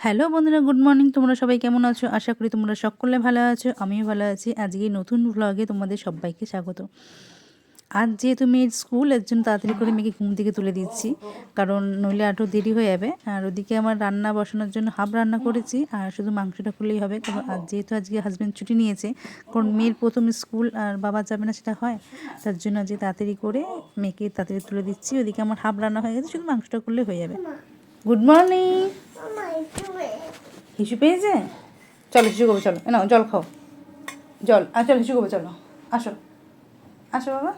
Hello বন্ধুরা, good morning. তোমরা সবাই কেমন আছো? আশা করি তোমরা সকলে ভালো আছো, আমিও ভালো আছি। আজকে নতুন ব্লগে তোমাদের সবাইকে স্বাগত। আজ যেহেতু মেয়ের স্কুল, এর জন্য তাড়াতাড়ি করে মেয়েকে ঘুম থেকে তুলে দিচ্ছি, কারণ নইলে আরও দেরি হয়ে যাবে। আর ওদিকে আমার রান্না বসানোর জন্য হাফ রান্না করেছি, আর শুধু মাংসটা করলেই হবে। কারণ যেহেতু আজকে হাজব্যান্ড ছুটি নিয়েছে, কারণ মেয়ের প্রথম স্কুল আর বাবা যাবে না সেটা হয়, তার জন্য আজকে তাড়াতাড়ি করে মেয়েকে তাড়াতাড়ি তুলে দিচ্ছি। ওদিকে আমার হাফ রান্না হয়ে গেছে, শুধু মাংসটা করলেই হয়ে যাবে। Good morning. হিসু পেয়েছে? চলো হিসু করবো, চলো নাও জল খাও, জল। আর চলো হিসু করবো, চলো আসো আসো বাবা।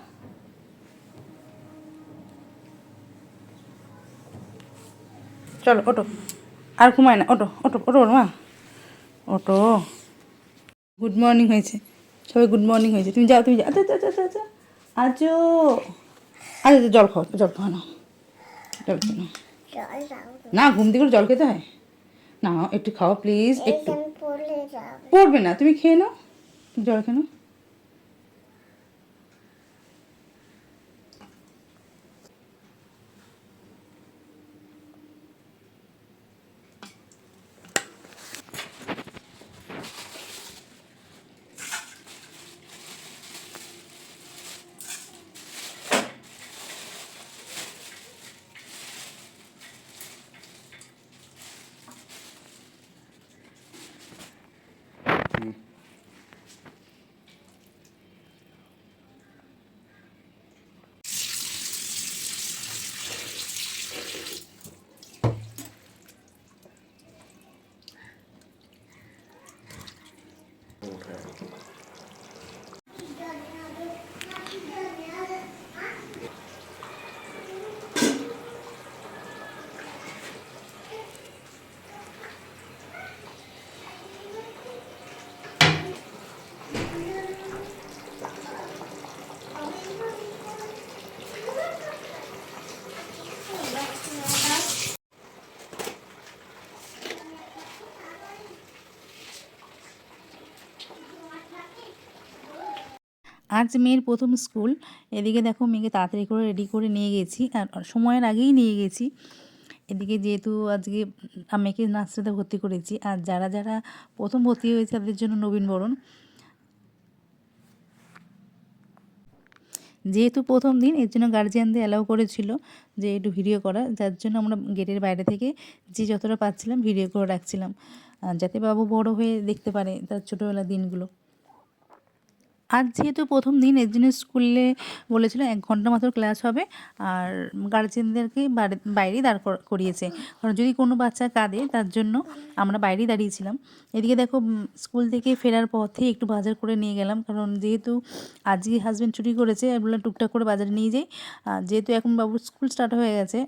চলো ওটো, আর ঘুমায় না, ওটো ওটো ওটো মা, ওটো। গুড মর্নিং হয়েছে, সবাই গুড মর্নিং হয়েছে। তুমি যাও, তুমি যাও, আচ্ছা আচ্ছা আচ্ছা আচ্ছা আচ্ছা আচ্ছা, জল খাও, জল খাও, নাও জল খেয়ে নাও। না, ঘুম থেকে জল খেতে হয় না, একটু খাও প্লিজ। একটু পড়বে না, তুমি খেয়ে নাও, জল খেয়ে নাও। আজ মেয়ের প্রথম স্কুল। এদিকে দেখো মেয়েকে তাড়াতাড়ি করে রেডি করে নিয়ে গেছি, আর সময়ের আগেই নিয়ে গেছি। এদিকে যেহেতু আজকে মেয়েকে নার্সারিতে ভর্তি করেছি, আর যারা যারা প্রথম ভর্তি হয়েছে তাদের জন্য নবীনবরণ। যেহেতু প্রথম দিন, এর জন্য গার্জিয়ানদের অ্যালাউ করেছিল যে একটু ভিডিও করা, যার জন্য আমরা গেটের বাইরে থেকে যে যতটা পাচ্ছিলাম ভিডিও করে রাখছিলাম, যাতে বাবু বড় হয়ে দেখতে পারে তার ছোটোবেলার দিনগুলো। আজ যেহেতু প্রথম দিন, এর জন্য স্কুলে বলেছিল 1 ঘন্টা মাত্র ক্লাস হবে, আর গার্জেনদেরকে বাইরেই দাঁড় করিয়েছে, কারণ যদি কোনো বাচ্চা কাঁদে তার জন্য আমরা বাইরেই দাঁড়িয়েছিলাম। এদিকে দেখো স্কুল থেকে ফেরার পথে একটু বাজার করে নিয়ে গেলাম, কারণ যেহেতু আজকে হাজব্যান্ড ছুটি করেছে, বললাম টুকটাক করে বাজারে নিয়ে যাই, যেহেতু এখন বাবুর স্কুল স্টার্ট হয়ে গেছে।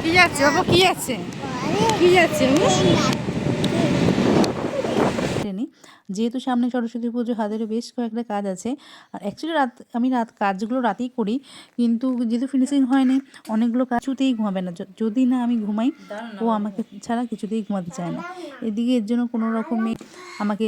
কি যাচ্ছে বাবু, কি যাচ্ছে, কি যাচ্ছে ট্রেনে? যেহেতু সামনে সরস্বতী পুজো, হাতেরও বেশ কয়েকটা কাজ আছে। আর অ্যাকচুয়ালি আমি কাজগুলো রাতেই করি, কিন্তু যেহেতু ফিনিশিং হয়নি, অনেকগুলো কাজ কিছুতেই ঘুমাবে না। যদি না আমি ঘুমাই, ও আমাকে ছাড়া কিছুতেই ঘুমাতে চায় না। এদিকে এর জন্য কোনো রকমে আমাকে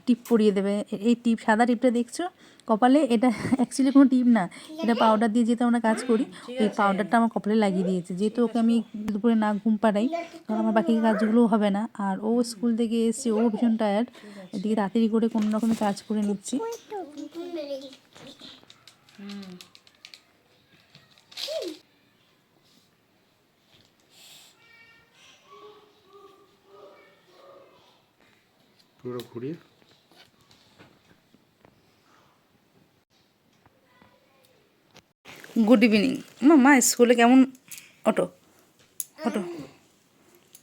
টিপ পরিয়ে দেবে। এই টিপ, সাদা টিপটা দেখছো কপালে, এটা অ্যাকচুয়ালি কোনো টিপ না, এটা পাউডার দিয়ে যেহেতু আমরা কাজ করি, ওই পাউডারটা আমার কপালে লাগিয়ে দিয়েছে। যেহেতু ওকে আমি দুপুরে না ঘুম পাড়াই, কারণ আমার বাকি কাজগুলোও হবে না। আর ও স্কুল থেকে এসছে, ও ভীষণ টায়ার্ড। এদিকে তাড়াতাড়ি করে কোনো রকমে কাজ করে নিচ্ছি। পুরো ঘুরিয়ে গুড ইভিনিং মা, স্কুলে কেমন? ওটো ওটো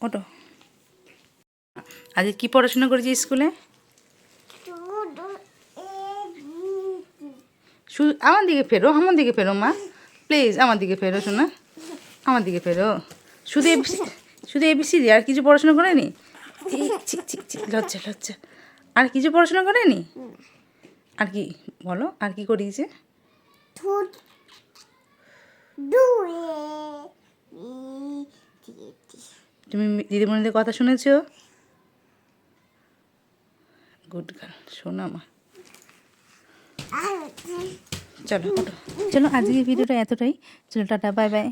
ওটো। আজকে কী পড়াশোনা করেছি স্কুলে? শুধু আমার দিকে ফেরো, আমার দিকে ফেরো মা, প্লিজ আমার দিকে ফেরো শোনা, আমার দিকে ফেরো। শুধু এবিসিডি, আর কিছু পড়াশোনা করেনি? লজ্জা লজ্জা, আর কিছু পড়াশোনা করেনি? আর কি বলো, আর কি করিয়েছে? তুমি দিদিমণিদের কথা শুনেছো? গুড গার্ল, শোনা মা। চলো ওঠো, চলো আজকের ভিডিওটা এতটাই। চলো টাটা, বাই বাই।